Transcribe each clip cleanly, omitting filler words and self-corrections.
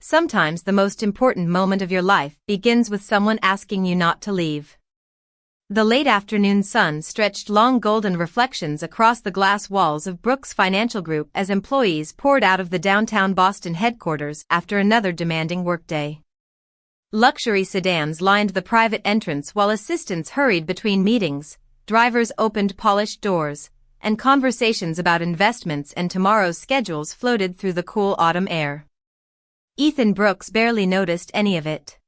Sometimes the most important moment of your life begins with someone asking you not to leave. The late afternoon sun stretched long golden reflections across the glass walls of Brooks Financial Group as employees poured out of the downtown Boston headquarters after another demanding workday. Luxury sedans lined the private entrance while assistants hurried between meetings, drivers opened polished doors, and conversations about investments and tomorrow's schedules floated through the cool autumn air. Ethan Brooks barely noticed any of it.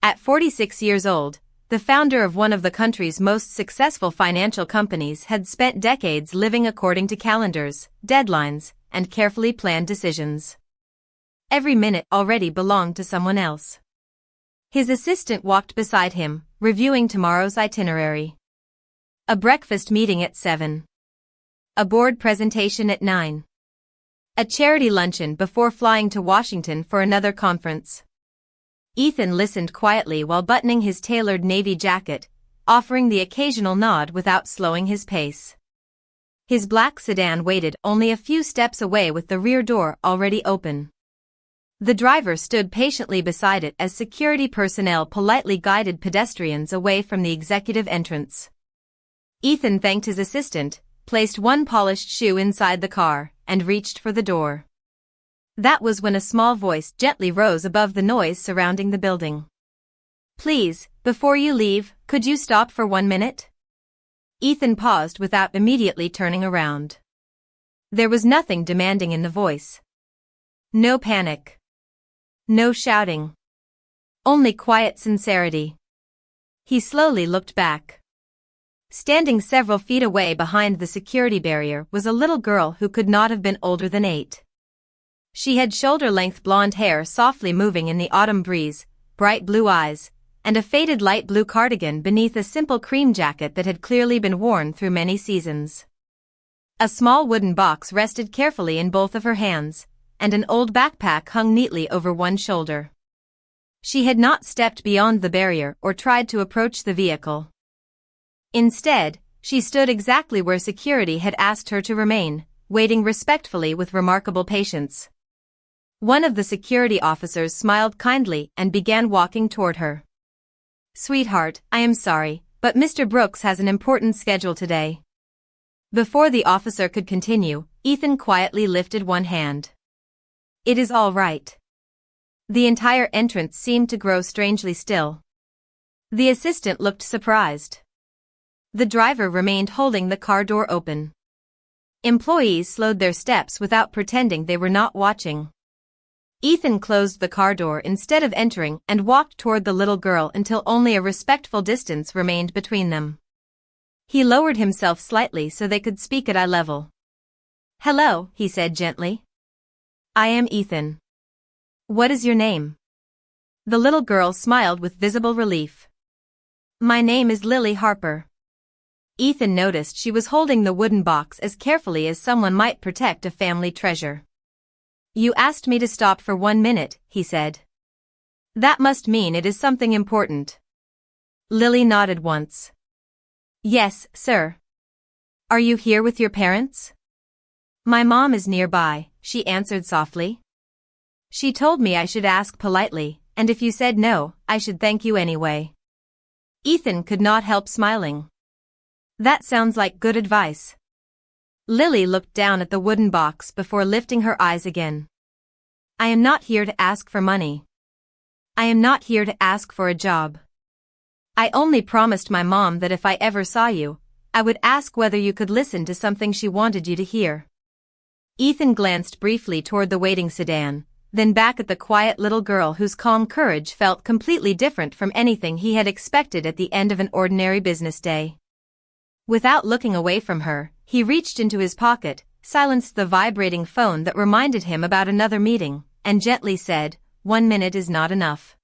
At 46 years old, the founder of one of the country's most successful financial companies had spent decades living according to calendars, deadlines, and carefully planned decisions. Every minute already belonged to someone else. His assistant walked beside him, reviewing tomorrow's itinerary. A breakfast meeting at 7. A board presentation at 9. A charity luncheon before flying to Washington for another conference. Ethan listened quietly while buttoning his tailored navy jacket, offering the occasional nod without slowing his pace. His black sedan waited only a few steps away with the rear door already open. The driver stood patiently beside it as security personnel politely guided pedestrians away from the executive entrance. Ethan thanked his assistant, placed one polished shoe inside the car, and reached for the door. That was when a small voice gently rose above the noise surrounding the building. "Please, before you leave, could you stop for 1 minute?" Ethan paused without immediately turning around. There was nothing demanding in the voice. No panic. No shouting. Only quiet sincerity. He slowly looked back. Standing several feet away behind the security barrier was a little girl who could not have been older than 8. She had shoulder-length blonde hair softly moving in the autumn breeze, bright blue eyes, and a faded light blue cardigan beneath a simple cream jacket that had clearly been worn through many seasons. A small wooden box rested carefully in both of her hands, and an old backpack hung neatly over one shoulder. She had not stepped beyond the barrier or tried to approach the vehicle. Instead, she stood exactly where security had asked her to remain, waiting respectfully with remarkable patience. One of the security officers smiled kindly and began walking toward her. "Sweetheart, I am sorry, but Mr. Brooks has an important schedule today." Before the officer could continue, Ethan quietly lifted one hand. "It is all right." The entire entrance seemed to grow strangely still. The assistant looked surprised. The driver remained holding the car door open. Employees slowed their steps without pretending they were not watching. Ethan closed the car door instead of entering and walked toward the little girl until only a respectful distance remained between them. He lowered himself slightly so they could speak at eye level. "Hello," he said gently. "I am Ethan. What is your name?" The little girl smiled with visible relief. "My name is Lily Harper." Ethan noticed she was holding the wooden box as carefully as someone might protect a family treasure. "You asked me to stop for 1 minute," he said. "That must mean it is something important." Lily nodded once. "Yes, sir." "Are you here with your parents?" "My mom is nearby," she answered softly. "She told me I should ask politely, and if you said no, I should thank you anyway." Ethan could not help smiling. "That sounds like good advice." Lily looked down at the wooden box before lifting her eyes again. "I am not here to ask for money. I am not here to ask for a job. I only promised my mom that if I ever saw you, I would ask whether you could listen to something she wanted you to hear." Ethan glanced briefly toward the waiting sedan, then back at the quiet little girl whose calm courage felt completely different from anything he had expected at the end of an ordinary business day. Without looking away from her, he reached into his pocket, silenced the vibrating phone that reminded him about another meeting, and gently said, "1 minute is not enough.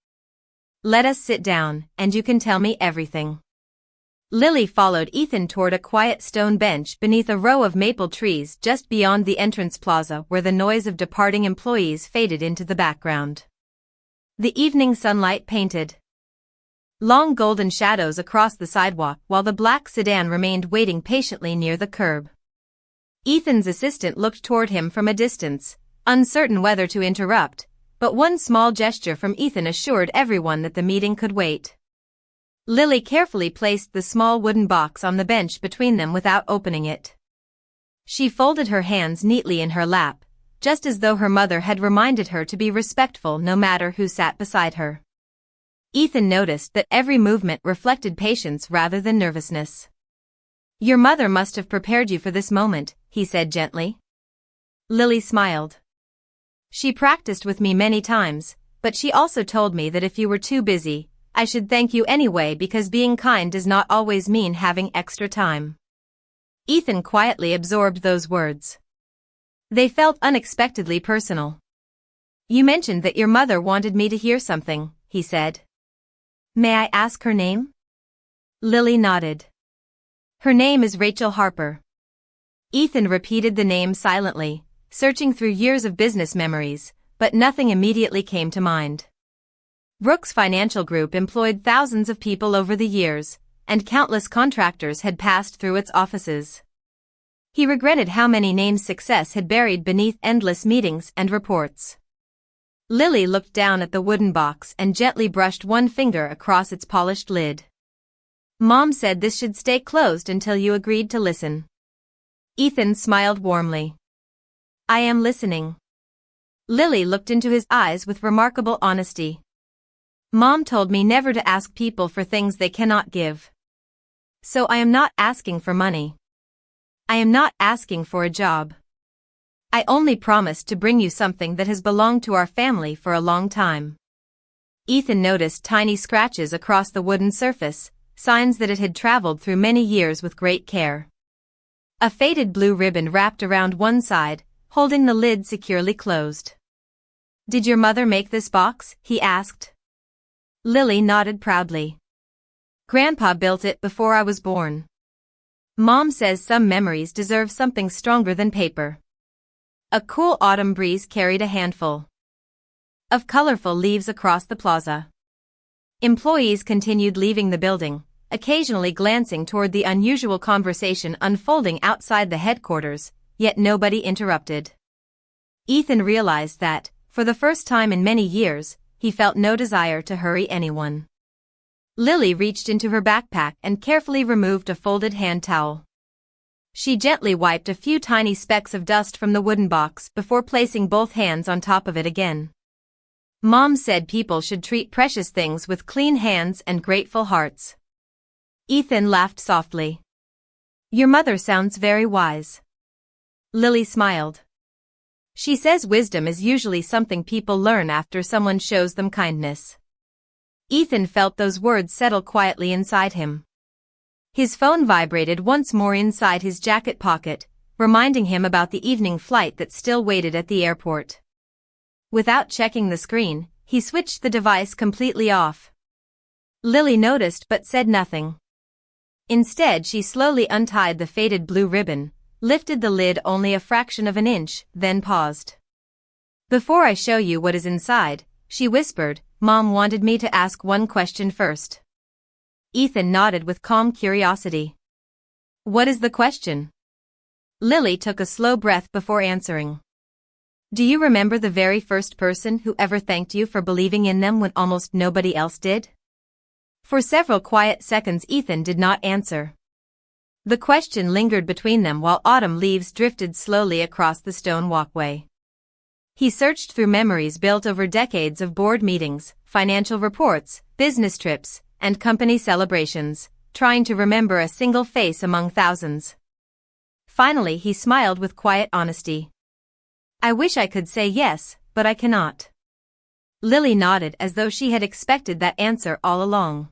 Let us sit down, and you can tell me everything." Lily followed Ethan toward a quiet stone bench beneath a row of maple trees just beyond the entrance plaza where the noise of departing employees faded into the background. The evening sunlight painted long golden shadows across the sidewalk while the black sedan remained waiting patiently near the curb. Ethan's assistant looked toward him from a distance, uncertain whether to interrupt, But one small gesture from Ethan assured everyone that the meeting could wait. Lily carefully placed the small wooden box on the bench between them without opening it. She folded her hands neatly in her lap, just as though her mother had reminded her to be respectful no matter who sat beside her. Ethan noticed that every movement reflected patience rather than nervousness. "Your mother must have prepared you for this moment," he said gently. Lily smiled. "She practiced with me many times, but she also told me that if you were too busy, I should thank you anyway because being kind does not always mean having extra time." Ethan quietly absorbed those words. They felt unexpectedly personal. "You mentioned that your mother wanted me to hear something," he said. "May I ask her name?" Lily nodded. "Her name is Rachel Harper." Ethan repeated the name silently, searching through years of business memories, but nothing immediately came to mind. Brooks Financial Group employed thousands of people over the years, and countless contractors had passed through its offices. He regretted how many names success had buried beneath endless meetings and reports. Lily looked down at the wooden box and gently brushed one finger across its polished lid. "Mom said this should stay closed until you agreed to listen." Ethan smiled warmly. "I am listening." Lily looked into his eyes with remarkable honesty. "Mom told me never to ask people for things they cannot give. So I am not asking for money. I am not asking for a job. I only promised to bring you something that has belonged to our family for a long time." Ethan noticed tiny scratches across the wooden surface, signs that it had traveled through many years with great care. A faded blue ribbon wrapped around one side, holding the lid securely closed. "Did your mother make this box?" he asked. Lily nodded proudly. "Grandpa built it before I was born. Mom says some memories deserve something stronger than paper." A cool autumn breeze carried a handful of colorful leaves across the plaza. Employees continued leaving the building, occasionally glancing toward the unusual conversation unfolding outside the headquarters, yet nobody interrupted. Ethan realized that, for the first time in many years, he felt no desire to hurry anyone. Lily reached into her backpack and carefully removed a folded hand towel. She gently wiped a few tiny specks of dust from the wooden box before placing both hands on top of it again. "Mom said people should treat precious things with clean hands and grateful hearts." Ethan laughed softly. "Your mother sounds very wise." Lily smiled. "She says wisdom is usually something people learn after someone shows them kindness." Ethan felt those words settle quietly inside him. His phone vibrated once more inside his jacket pocket, reminding him about the evening flight that still waited at the airport. Without checking the screen, he switched the device completely off. Lily noticed but said nothing. Instead, she slowly untied the faded blue ribbon, lifted the lid only a fraction of an inch, then paused. "Before I show you what is inside," she whispered, "Mom wanted me to ask one question first." Ethan nodded with calm curiosity. "What is the question?" Lily took a slow breath before answering. "Do you remember the very first person who ever thanked you for believing in them when almost nobody else did?" For several quiet seconds Ethan did not answer. The question lingered between them while autumn leaves drifted slowly across the stone walkway. He searched through memories built over decades of board meetings, financial reports, business trips, and company celebrations, trying to remember a single face among thousands. Finally he smiled with quiet honesty. "I wish I could say yes, but I cannot." Lily nodded as though she had expected that answer all along.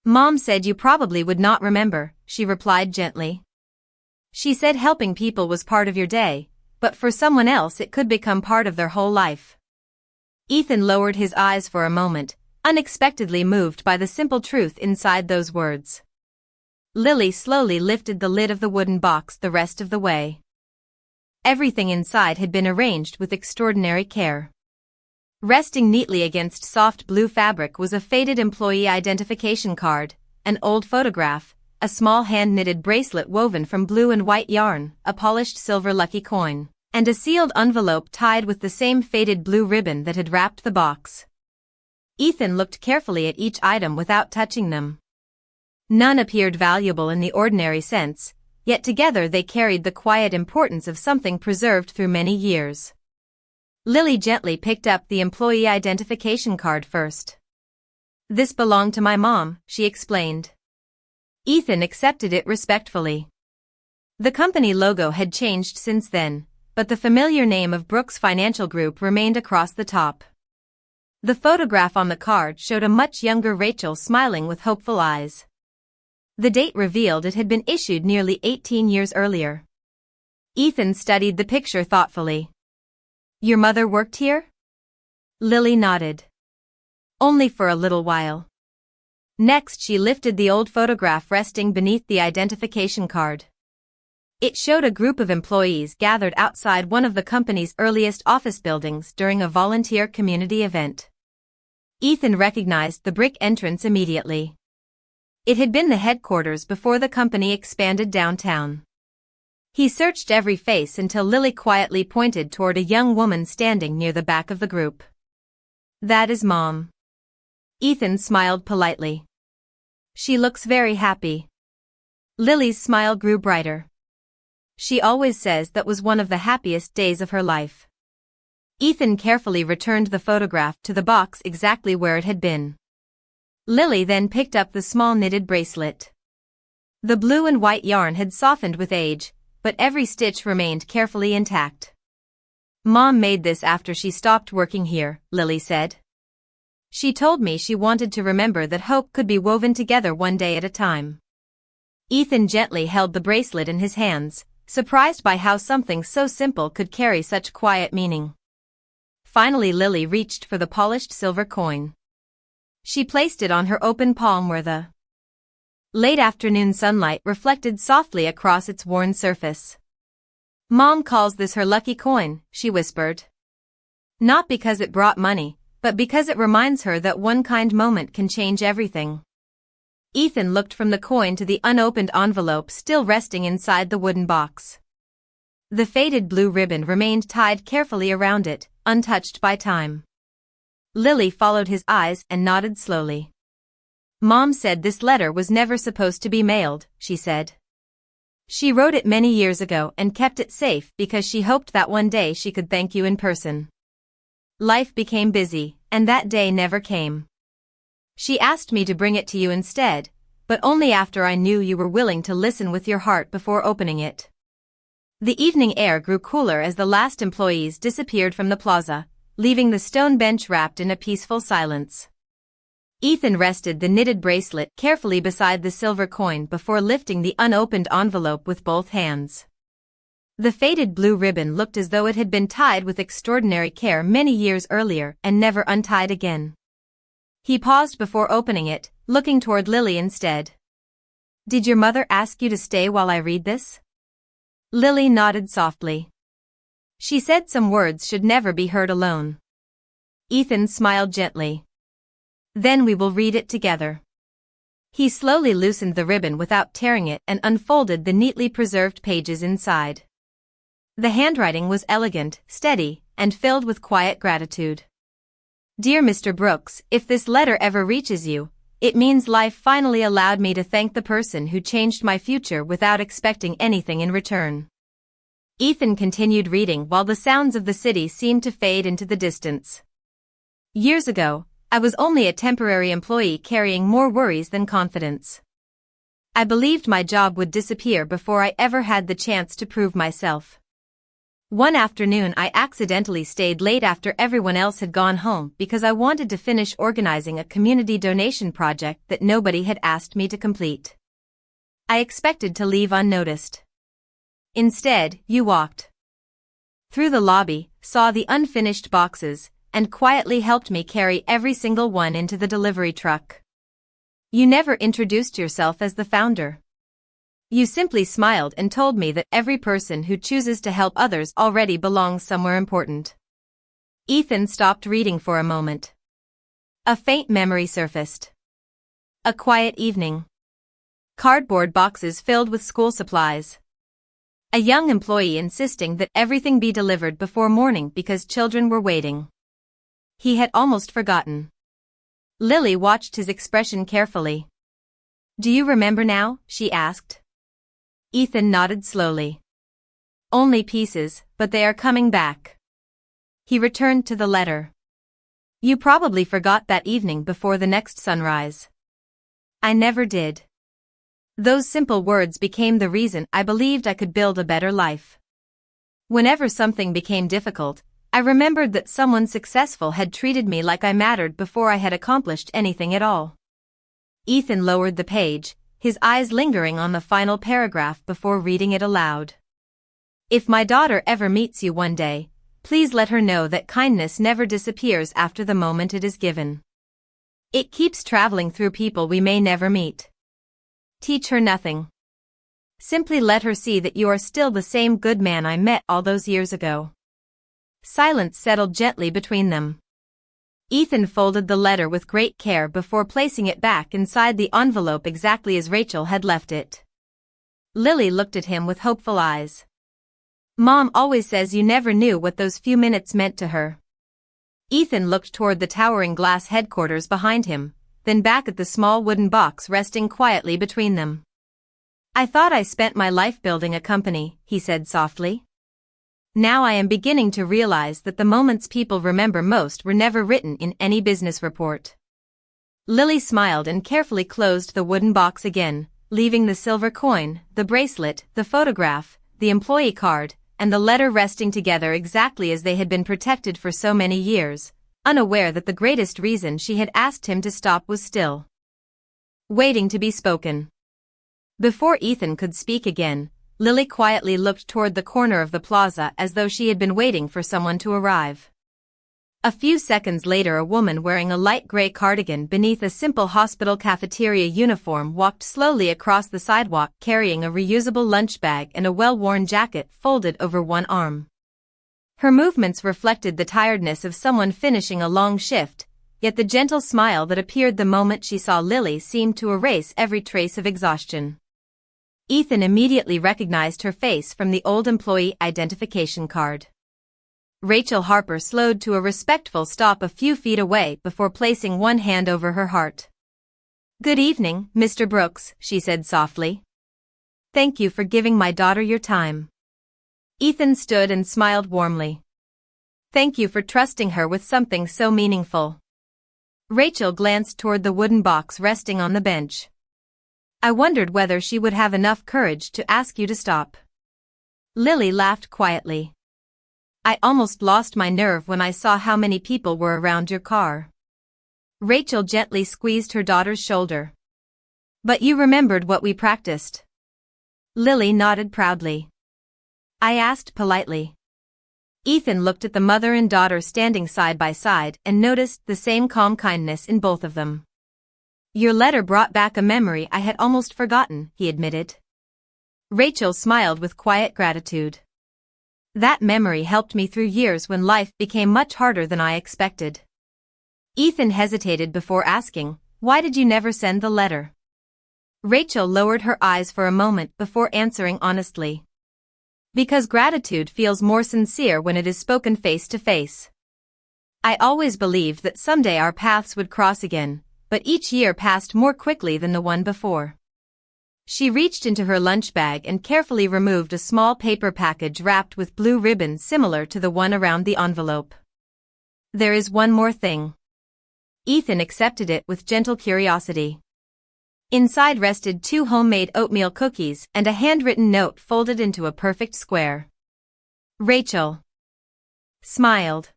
"Mom said you probably would not remember," she replied gently. "She said helping people was part of your day, but for someone else it could become part of their whole life." Ethan lowered his eyes for a moment, unexpectedly moved by the simple truth inside those words. Lily slowly lifted the lid of the wooden box the rest of the way. Everything inside had been arranged with extraordinary care. Resting neatly against soft blue fabric was a faded employee identification card, an old photograph, a small hand-knitted bracelet woven from blue and white yarn, a polished silver lucky coin, and a sealed envelope tied with the same faded blue ribbon that had wrapped the box. Ethan looked carefully at each item without touching them. None appeared valuable in the ordinary sense, yet together they carried the quiet importance of something preserved through many years. Lily gently picked up the employee identification card first. "This belonged to my mom," she explained. Ethan accepted it respectfully. The company logo had changed since then, but the familiar name of Brooks Financial Group remained across the top. The photograph on the card showed a much younger Rachel smiling with hopeful eyes. The date revealed it had been issued nearly 18 years earlier. Ethan studied the picture thoughtfully. "Your mother worked here?" Lily nodded. "Only for a little while." Next she lifted the old photograph resting beneath the identification card. It showed a group of employees gathered outside one of the company's earliest office buildings during a volunteer community event. Ethan recognized the brick entrance immediately. It had been the headquarters before the company expanded downtown. He searched every face until Lily quietly pointed toward a young woman standing near the back of the group. "That is Mom." Ethan smiled politely. "She looks very happy." Lily's smile grew brighter. "She always says that was one of the happiest days of her life." Ethan carefully returned the photograph to the box exactly where it had been. Lily then picked up the small knitted bracelet. The blue and white yarn had softened with age, but every stitch remained carefully intact. "Mom made this after she stopped working here," Lily said. "She told me she wanted to remember that hope could be woven together one day at a time." Ethan gently held the bracelet in his hands, surprised by how something so simple could carry such quiet meaning. Finally Lily reached for the polished silver coin. She placed it on her open palm where the late afternoon sunlight reflected softly across its worn surface. "Mom calls this her lucky coin," she whispered. "Not because it brought money, but because it reminds her that one kind moment can change everything." Ethan looked from the coin to the unopened envelope still resting inside the wooden box. The faded blue ribbon remained tied carefully around it, untouched by time. Lily followed his eyes and nodded slowly. "Mom said this letter was never supposed to be mailed," she said. "She wrote it many years ago and kept it safe because she hoped that one day she could thank you in person. Life became busy, and that day never came. She asked me to bring it to you instead, but only after I knew you were willing to listen with your heart before opening it." The evening air grew cooler as the last employees disappeared from the plaza, leaving the stone bench wrapped in a peaceful silence. Ethan rested the knitted bracelet carefully beside the silver coin before lifting the unopened envelope with both hands. The faded blue ribbon looked as though it had been tied with extraordinary care many years earlier and never untied again. He paused before opening it, looking toward Lily instead. "Did your mother ask you to stay while I read this?" Lily nodded softly. "She said some words should never be heard alone." Ethan smiled gently. "Then we will read it together." He slowly loosened the ribbon without tearing it and unfolded the neatly preserved pages inside. The handwriting was elegant, steady, and filled with quiet gratitude. "Dear Mr. Brooks, if this letter ever reaches you, it means life finally allowed me to thank the person who changed my future without expecting anything in return." Ethan continued reading while the sounds of the city seemed to fade into the distance. "Years ago, I was only a temporary employee carrying more worries than confidence. I believed my job would disappear before I ever had the chance to prove myself. One afternoon I accidentally stayed late after everyone else had gone home because I wanted to finish organizing a community donation project that nobody had asked me to complete. I expected to leave unnoticed. Instead, you walked through the lobby, saw the unfinished boxes, and quietly helped me carry every single one into the delivery truck. You never introduced yourself as the founder. You simply smiled and told me that every person who chooses to help others already belongs somewhere important." Ethan stopped reading for a moment. A faint memory surfaced. A quiet evening. Cardboard boxes filled with school supplies. A young employee insisting that everything be delivered before morning because children were waiting. He had almost forgotten. Lily watched his expression carefully. "Do you remember now?" she asked. Ethan nodded slowly. "Only pieces, but they are coming back." He returned to the letter. "You probably forgot that evening before the next sunrise." "I never did." Those simple words became the reason I believed I could build a better life. Whenever something became difficult, I remembered that someone successful had treated me like I mattered before I had accomplished anything at all. Ethan lowered the page, his eyes lingering on the final paragraph before reading it aloud. "If my daughter ever meets you one day, please let her know that kindness never disappears after the moment it is given. It keeps traveling through people we may never meet. Teach her nothing. Simply let her see that you are still the same good man I met all those years ago." Silence settled gently between them. Ethan folded the letter with great care before placing it back inside the envelope exactly as Rachel had left it. Lily looked at him with hopeful eyes. "Mom always says you never knew what those few minutes meant to her." Ethan looked toward the towering glass headquarters behind him, then back at the small wooden box resting quietly between them. "I thought I spent my life building a company," he said softly. "Now I am beginning to realize that the moments people remember most were never written in any business report." Lily smiled and carefully closed the wooden box again, leaving the silver coin, the bracelet, the photograph, the employee card, and the letter resting together exactly as they had been protected for so many years, unaware that the greatest reason she had asked him to stop was still waiting to be spoken. Before Ethan could speak again, Lily quietly looked toward the corner of the plaza as though she had been waiting for someone to arrive. A few seconds later, a woman wearing a light gray cardigan beneath a simple hospital cafeteria uniform walked slowly across the sidewalk carrying a reusable lunch bag and a well-worn jacket folded over one arm. Her movements reflected the tiredness of someone finishing a long shift, yet the gentle smile that appeared the moment she saw Lily seemed to erase every trace of exhaustion. Ethan immediately recognized her face from the old employee identification card. Rachel Harper slowed to a respectful stop a few feet away before placing one hand over her heart. "Good evening, Mr. Brooks," she said softly. "Thank you for giving my daughter your time." Ethan stood and smiled warmly. "Thank you for trusting her with something so meaningful." Rachel glanced toward the wooden box resting on the bench. "I wondered whether she would have enough courage to ask you to stop." Lily laughed quietly. "I almost lost my nerve when I saw how many people were around your car." Rachel gently squeezed her daughter's shoulder. "But you remembered what we practiced." Lily nodded proudly. "I asked politely." Ethan looked at the mother and daughter standing side by side and noticed the same calm kindness in both of them. "Your letter brought back a memory I had almost forgotten," he admitted. Rachel smiled with quiet gratitude. "That memory helped me through years when life became much harder than I expected." Ethan hesitated before asking, "Why did you never send the letter?" Rachel lowered her eyes for a moment before answering honestly. "Because gratitude feels more sincere when it is spoken face to face. I always believed that someday our paths would cross again, but each year passed more quickly than the one before." She reached into her lunch bag and carefully removed a small paper package wrapped with blue ribbon similar to the one around the envelope. "There is one more thing." Ethan accepted it with gentle curiosity. Inside rested 2 homemade oatmeal cookies and a handwritten note folded into a perfect square. Rachel smiled.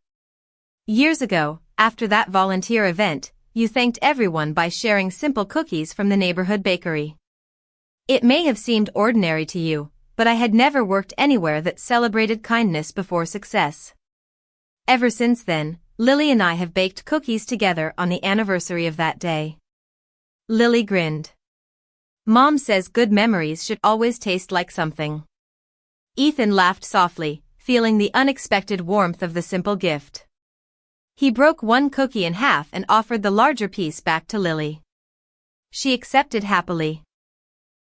"Years ago, after that volunteer event, you thanked everyone by sharing simple cookies from the neighborhood bakery. It may have seemed ordinary to you, but I had never worked anywhere that celebrated kindness before success. Ever since then, Lily and I have baked cookies together on the anniversary of that day." Lily grinned. "Mom says good memories should always taste like something." Ethan laughed softly, feeling the unexpected warmth of the simple gift. He broke one cookie in half and offered the larger piece back to Lily. She accepted happily.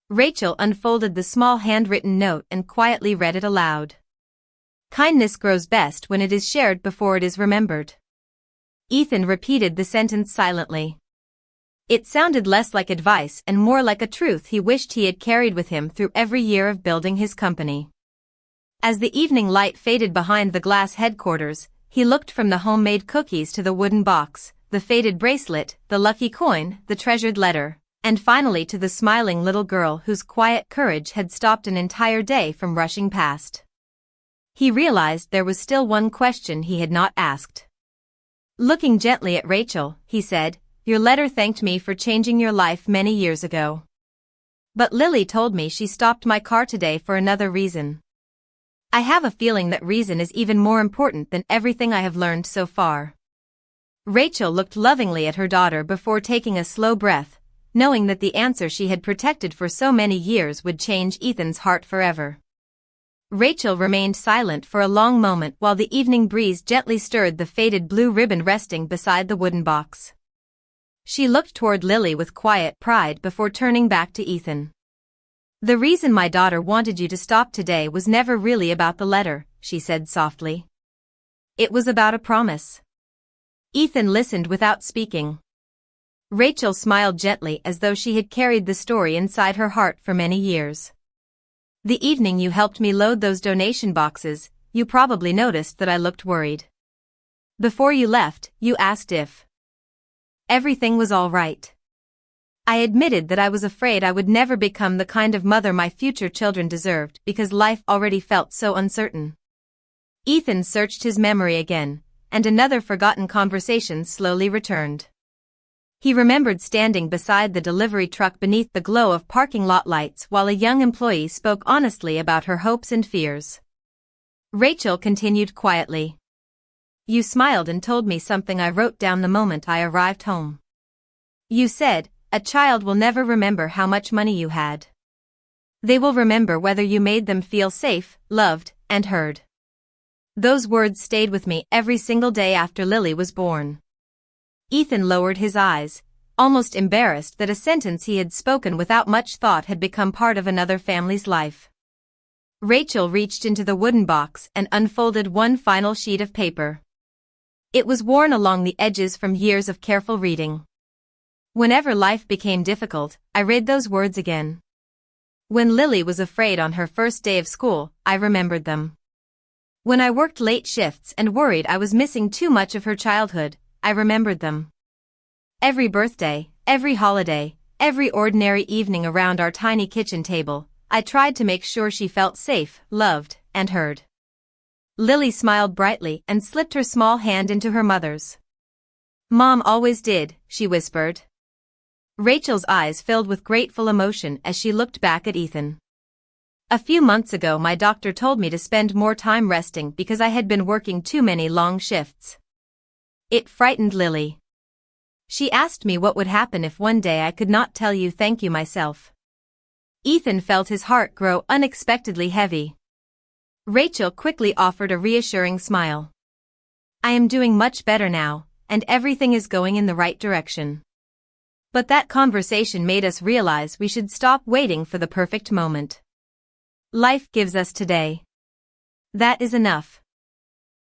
Rachel unfolded the small handwritten note and quietly read it aloud. Kindness grows best when it is shared before it is remembered. Ethan repeated the sentence silently. It sounded less like advice and more like a truth he wished he had carried with him through every year of building his company. As the evening light faded behind the glass headquarters, he looked from the homemade cookies to the wooden box, the faded bracelet, the lucky coin, the treasured letter, and finally to the smiling little girl whose quiet courage had stopped an entire day from rushing past. He realized there was still one question he had not asked. Looking gently at Rachel, he said, "Your letter thanked me for changing your life many years ago. But Lily told me she stopped my car today for another reason. I have a feeling that reason is even more important than everything I have learned so far." Rachel looked lovingly at her daughter before taking a slow breath, knowing that the answer she had protected for so many years would change Ethan's heart forever. Rachel remained silent for a long moment while the evening breeze gently stirred the faded blue ribbon resting beside the wooden box. She looked toward Lily with quiet pride before turning back to Ethan. "The reason my daughter wanted you to stop today was never really about the letter," she said softly. "It was about a promise." Ethan listened without speaking. Rachel smiled gently as though she had carried the story inside her heart for many years. "The evening you helped me load those donation boxes, you probably noticed that I looked worried. Before you left, you asked if everything was all right. I admitted that I was afraid I would never become the kind of mother my future children deserved because life already felt so uncertain." Ethan searched his memory again, and another forgotten conversation slowly returned. He remembered standing beside the delivery truck beneath the glow of parking lot lights while a young employee spoke honestly about her hopes and fears. Rachel continued quietly. "You smiled and told me something I wrote down the moment I arrived home. You said, 'A child will never remember how much money you had. They will remember whether you made them feel safe, loved, and heard.' Those words stayed with me every single day after Lily was born." Ethan lowered his eyes, almost embarrassed that a sentence he had spoken without much thought had become part of another family's life. Rachel reached into the wooden box and unfolded one final sheet of paper. It was worn along the edges from years of careful reading. "Whenever life became difficult, I read those words again. When Lily was afraid on her first day of school, I remembered them. When I worked late shifts and worried I was missing too much of her childhood, I remembered them. Every birthday, every holiday, every ordinary evening around our tiny kitchen table, I tried to make sure she felt safe, loved, and heard." Lily smiled brightly and slipped her small hand into her mother's. "Mom always did," she whispered. Rachel's eyes filled with grateful emotion as she looked back at Ethan. "A few months ago my doctor told me to spend more time resting because I had been working too many long shifts. It frightened Lily. She asked me what would happen if one day I could not tell you thank you myself." Ethan felt his heart grow unexpectedly heavy. Rachel quickly offered a reassuring smile. "I am doing much better now, and everything is going in the right direction." But that conversation made us realize we should stop waiting for the perfect moment. Life gives us today. That is enough.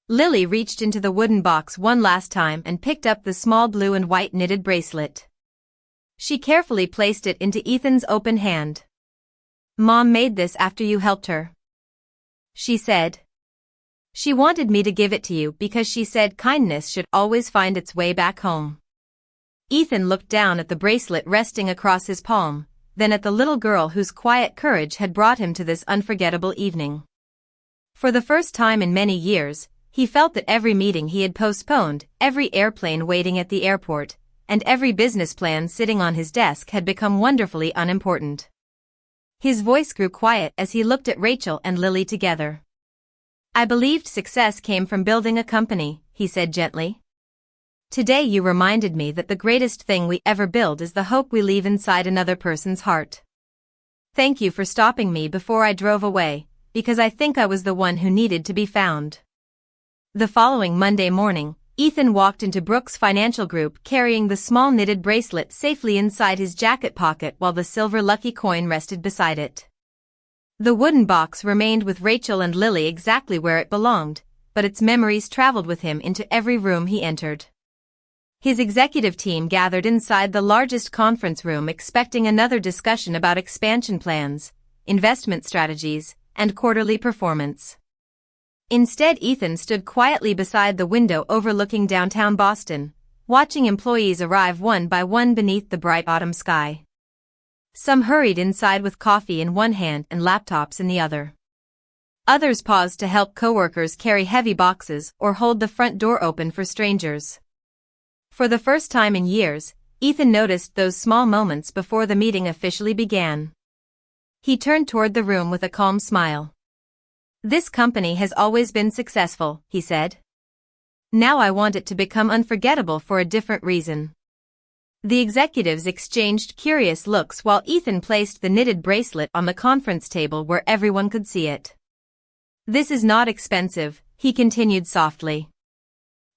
Lily reached into the wooden box one last time and picked up the small blue and white knitted bracelet. She carefully placed it into Ethan's open hand. "Mom made this after you helped her," she said. "She wanted me to give it to you because she said kindness should always find its way back home." Ethan looked down at the bracelet resting across his palm, then at the little girl whose quiet courage had brought him to this unforgettable evening. For the first time in many years, he felt that every meeting he had postponed, every airplane waiting at the airport, and every business plan sitting on his desk had become wonderfully unimportant. His voice grew quiet as he looked at Rachel and Lily together. "I believed success came from building a company," he said gently. "Today you reminded me that the greatest thing we ever build is the hope we leave inside another person's heart. Thank you for stopping me before I drove away, because I think I was the one who needed to be found." The following Monday morning, Ethan walked into Brooks Financial Group carrying the small knitted bracelet safely inside his jacket pocket while the silver lucky coin rested beside it. The wooden box remained with Rachel and Lily exactly where it belonged, but its memories traveled with him into every room he entered. His executive team gathered inside the largest conference room expecting another discussion about expansion plans, investment strategies, and quarterly performance. Instead, Ethan stood quietly beside the window overlooking downtown Boston, watching employees arrive one by one beneath the bright autumn sky. Some hurried inside with coffee in one hand and laptops in the other. Others paused to help coworkers carry heavy boxes or hold the front door open for strangers. For the first time in years, Ethan noticed those small moments before the meeting officially began. He turned toward the room with a calm smile. "This company has always been successful," he said. "Now I want it to become unforgettable for a different reason." The executives exchanged curious looks while Ethan placed the knitted bracelet on the conference table where everyone could see it. "This is not expensive," he continued softly.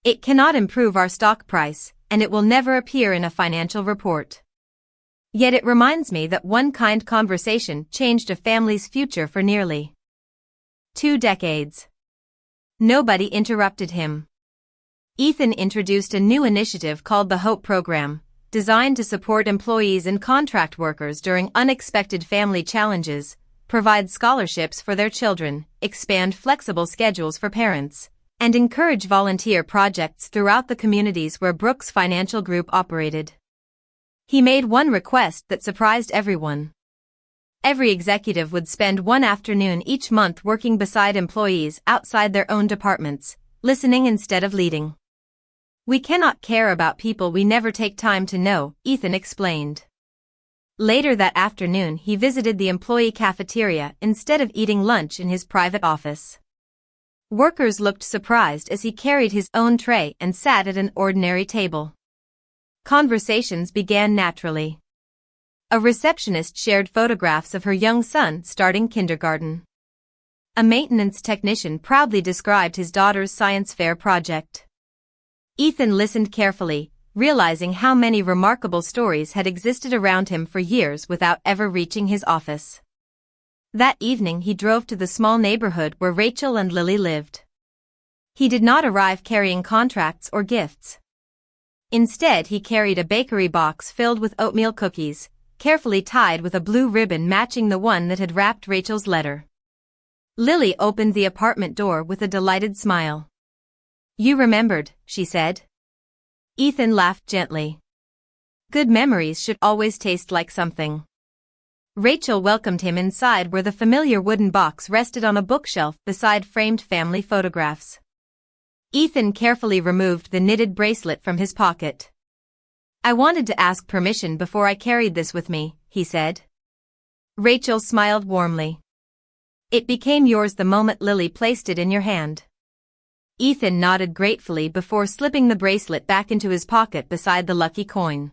"It cannot improve our stock price, and it will never appear in a financial report. Yet it reminds me that one kind conversation changed a family's future for nearly 2 decades. Nobody interrupted him. Ethan introduced a new initiative called the HOPE program, designed to support employees and contract workers during unexpected family challenges, provide scholarships for their children, expand flexible schedules for parents, and encourage volunteer projects throughout the communities where Brooks Financial Group operated. He made one request that surprised everyone. Every executive would spend one afternoon each month working beside employees outside their own departments, listening instead of leading. "We cannot care about people we never take time to know," Ethan explained. Later that afternoon he visited the employee cafeteria instead of eating lunch in his private office. Workers looked surprised as he carried his own tray and sat at an ordinary table. Conversations began naturally. A receptionist shared photographs of her young son starting kindergarten. A maintenance technician proudly described his daughter's science fair project. Ethan listened carefully, realizing how many remarkable stories had existed around him for years without ever reaching his office. That evening he drove to the small neighborhood where Rachel and Lily lived. He did not arrive carrying contracts or gifts. Instead, he carried a bakery box filled with oatmeal cookies, carefully tied with a blue ribbon matching the one that had wrapped Rachel's letter. Lily opened the apartment door with a delighted smile. "You remembered," she said. Ethan laughed gently. Good memories should always taste like something. Rachel welcomed him inside where the familiar wooden box rested on a bookshelf beside framed family photographs. Ethan carefully removed the knitted bracelet from his pocket. "I wanted to ask permission before I carried this with me," he said. Rachel smiled warmly. "It became yours the moment Lily placed it in your hand." Ethan nodded gratefully before slipping the bracelet back into his pocket beside the lucky coin.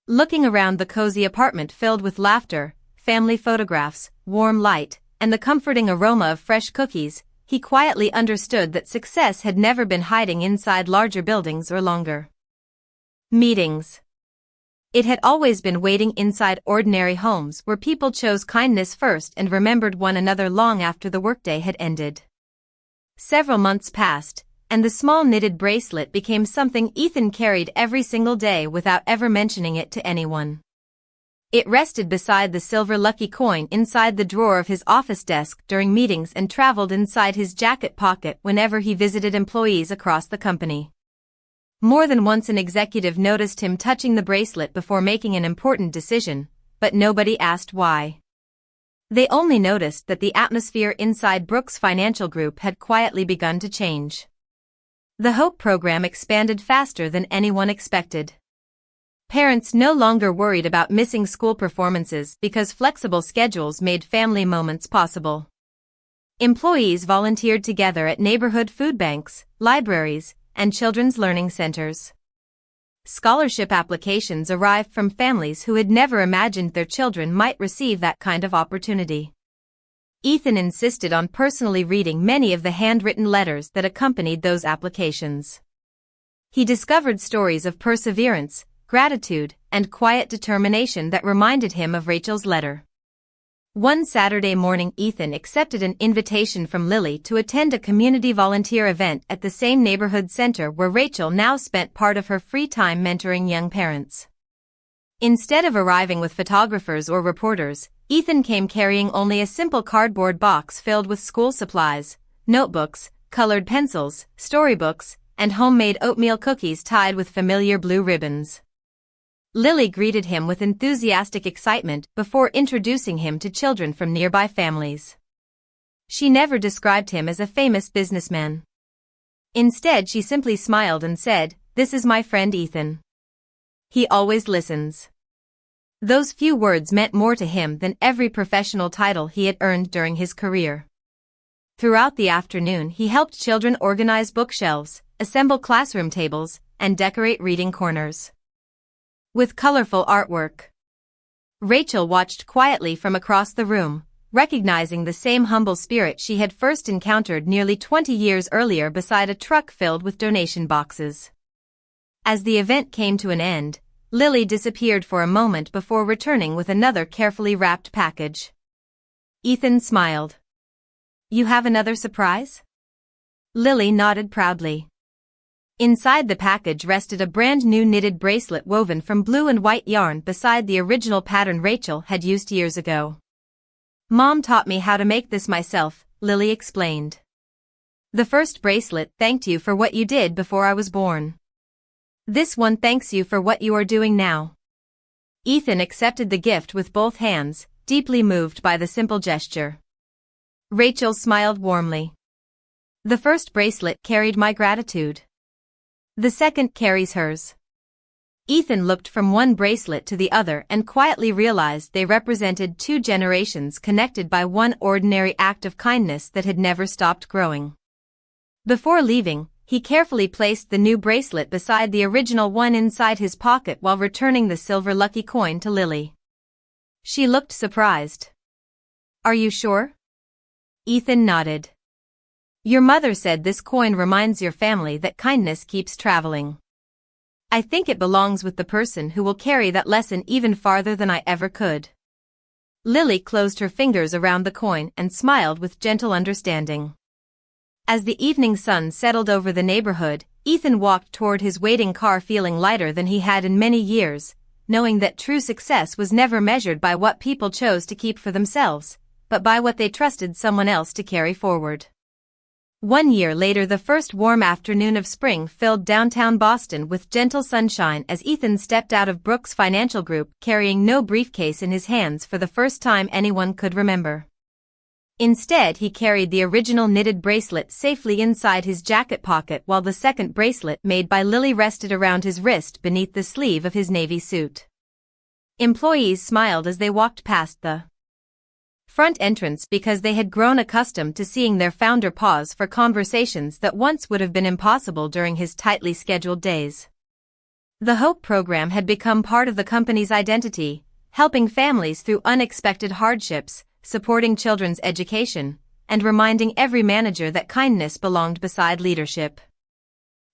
Looking around the cozy apartment filled with laughter, family photographs, warm light, and the comforting aroma of fresh cookies, he quietly understood that success had never been hiding inside larger buildings or longer meetings. It had always been waiting inside ordinary homes where people chose kindness first and remembered one another long after the workday had ended. Several months passed, and the small knitted bracelet became something Ethan carried every single day without ever mentioning it to anyone. It rested beside the silver lucky coin inside the drawer of his office desk during meetings and traveled inside his jacket pocket whenever he visited employees across the company. More than once an executive noticed him touching the bracelet before making an important decision, but nobody asked why. They only noticed that the atmosphere inside Brooks Financial Group had quietly begun to change. The HOPE program expanded faster than anyone expected. Parents no longer worried about missing school performances because flexible schedules made family moments possible. Employees volunteered together at neighborhood food banks, libraries, and children's learning centers. Scholarship applications arrived from families who had never imagined their children might receive that kind of opportunity. Ethan insisted on personally reading many of the handwritten letters that accompanied those applications. He discovered stories of perseverance, gratitude, and quiet determination that reminded him of Rachel's letter. One Saturday morning, Ethan accepted an invitation from Lily to attend a community volunteer event at the same neighborhood center where Rachel now spent part of her free time mentoring young parents. Instead of arriving with photographers or reporters, Ethan came carrying only a simple cardboard box filled with school supplies, notebooks, colored pencils, storybooks, and homemade oatmeal cookies tied with familiar blue ribbons. Lily greeted him with enthusiastic excitement before introducing him to children from nearby families. She never described him as a famous businessman. Instead, she simply smiled and said, "This is my friend Ethan. He always listens." Those few words meant more to him than every professional title he had earned during his career. Throughout the afternoon, he helped children organize bookshelves, assemble classroom tables, and decorate reading corners with colorful artwork. Rachel watched quietly from across the room, recognizing the same humble spirit she had first encountered nearly 20 years earlier beside a truck filled with donation boxes. As the event came to an end, Lily disappeared for a moment before returning with another carefully wrapped package. Ethan smiled. "You have another surprise?" Lily nodded proudly. Inside the package rested a brand new knitted bracelet woven from blue and white yarn beside the original pattern Rachel had used years ago. "Mom taught me how to make this myself," Lily explained. "The first bracelet thanked you for what you did before I was born. This one thanks you for what you are doing now." Ethan accepted the gift with both hands, deeply moved by the simple gesture. Rachel smiled warmly. "The first bracelet carried my gratitude. The second carries hers." Ethan looked from one bracelet to the other and quietly realized they represented two generations connected by one ordinary act of kindness that had never stopped growing. Before leaving, he carefully placed the new bracelet beside the original one inside his pocket while returning the silver lucky coin to Lily. She looked surprised. "Are you sure?" Ethan nodded. "Your mother said this coin reminds your family that kindness keeps traveling. I think it belongs with the person who will carry that lesson even farther than I ever could." Lily closed her fingers around the coin and smiled with gentle understanding. As the evening sun settled over the neighborhood, Ethan walked toward his waiting car feeling lighter than he had in many years, knowing that true success was never measured by what people chose to keep for themselves, but by what they trusted someone else to carry forward. 1 year later, the first warm afternoon of spring filled downtown Boston with gentle sunshine as Ethan stepped out of Brooks Financial Group carrying no briefcase in his hands for the first time anyone could remember. Instead, he carried the original knitted bracelet safely inside his jacket pocket while the second bracelet made by Lily rested around his wrist beneath the sleeve of his navy suit. Employees smiled as they walked past the front entrance because they had grown accustomed to seeing their founder pause for conversations that once would have been impossible during his tightly scheduled days. The HOPE program had become part of the company's identity, helping families through unexpected hardships, supporting children's education, and reminding every manager that kindness belonged beside leadership.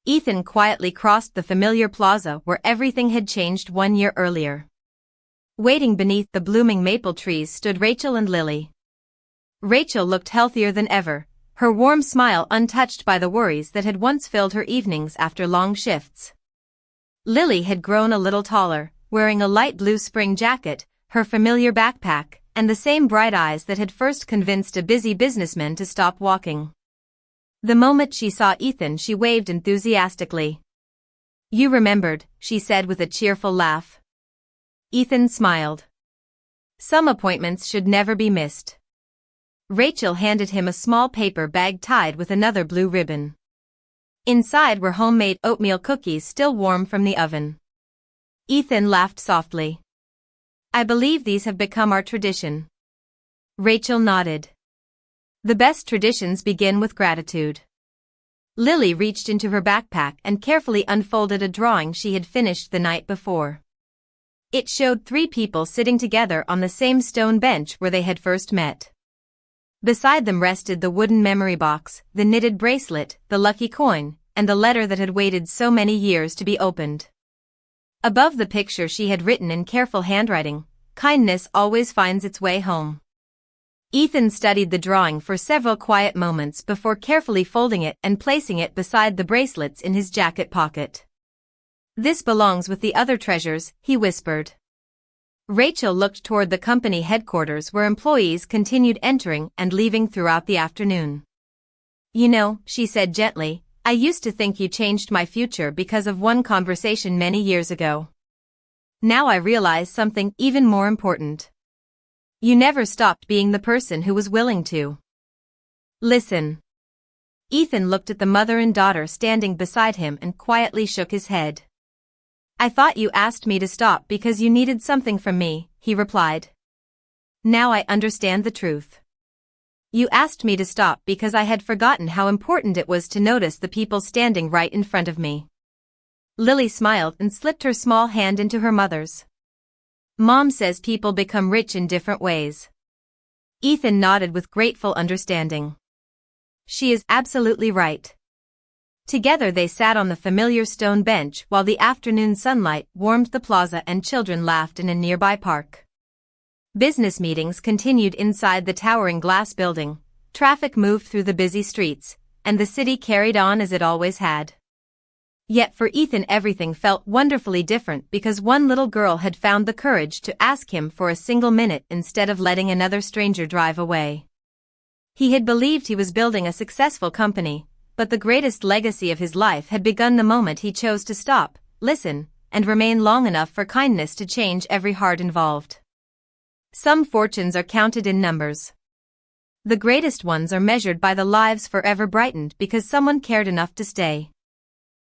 Ethan quietly crossed the familiar plaza where everything had changed 1 year earlier. Waiting beneath the blooming maple trees stood Rachel and Lily. Rachel looked healthier than ever, her warm smile untouched by the worries that had once filled her evenings after long shifts. Lily had grown a little taller, wearing a light blue spring jacket, her familiar backpack, and the same bright eyes that had first convinced a busy businessman to stop walking. The moment she saw Ethan, she waved enthusiastically. "You remembered," she said with a cheerful laugh. Ethan smiled. Some appointments should never be missed. Rachel handed him a small paper bag tied with another blue ribbon. Inside were homemade oatmeal cookies still warm from the oven. Ethan laughed softly. "I believe these have become our tradition." Rachel nodded. "The best traditions begin with gratitude." Lily reached into her backpack and carefully unfolded a drawing she had finished the night before. It showed 3 people sitting together on the same stone bench where they had first met. Beside them rested the wooden memory box, the knitted bracelet, the lucky coin, and the letter that had waited so many years to be opened. Above the picture she had written in careful handwriting, "Kindness always finds its way home." Ethan studied the drawing for several quiet moments before carefully folding it and placing it beside the bracelets in his jacket pocket. "This belongs with the other treasures," he whispered. Rachel looked toward the company headquarters where employees continued entering and leaving throughout the afternoon. "You know," she said gently, "I used to think you changed my future because of one conversation many years ago. Now I realize something even more important. You never stopped being the person who was willing to listen." Ethan looked at the mother and daughter standing beside him and quietly shook his head. "I thought you asked me to stop because you needed something from me," he replied. "Now I understand the truth. You asked me to stop because I had forgotten how important it was to notice the people standing right in front of me." Lily smiled and slipped her small hand into her mother's. "Mom says people become rich in different ways." Ethan nodded with grateful understanding. "She is absolutely right." Together they sat on the familiar stone bench while the afternoon sunlight warmed the plaza and children laughed in a nearby park. Business meetings continued inside the towering glass building, traffic moved through the busy streets, and the city carried on as it always had. Yet for Ethan everything felt wonderfully different because one little girl had found the courage to ask him for a single minute instead of letting another stranger drive away. He had believed he was building a successful company, but the greatest legacy of his life had begun the moment he chose to stop, listen, and remain long enough for kindness to change every heart involved. Some fortunes are counted in numbers. The greatest ones are measured by the lives forever brightened because someone cared enough to stay.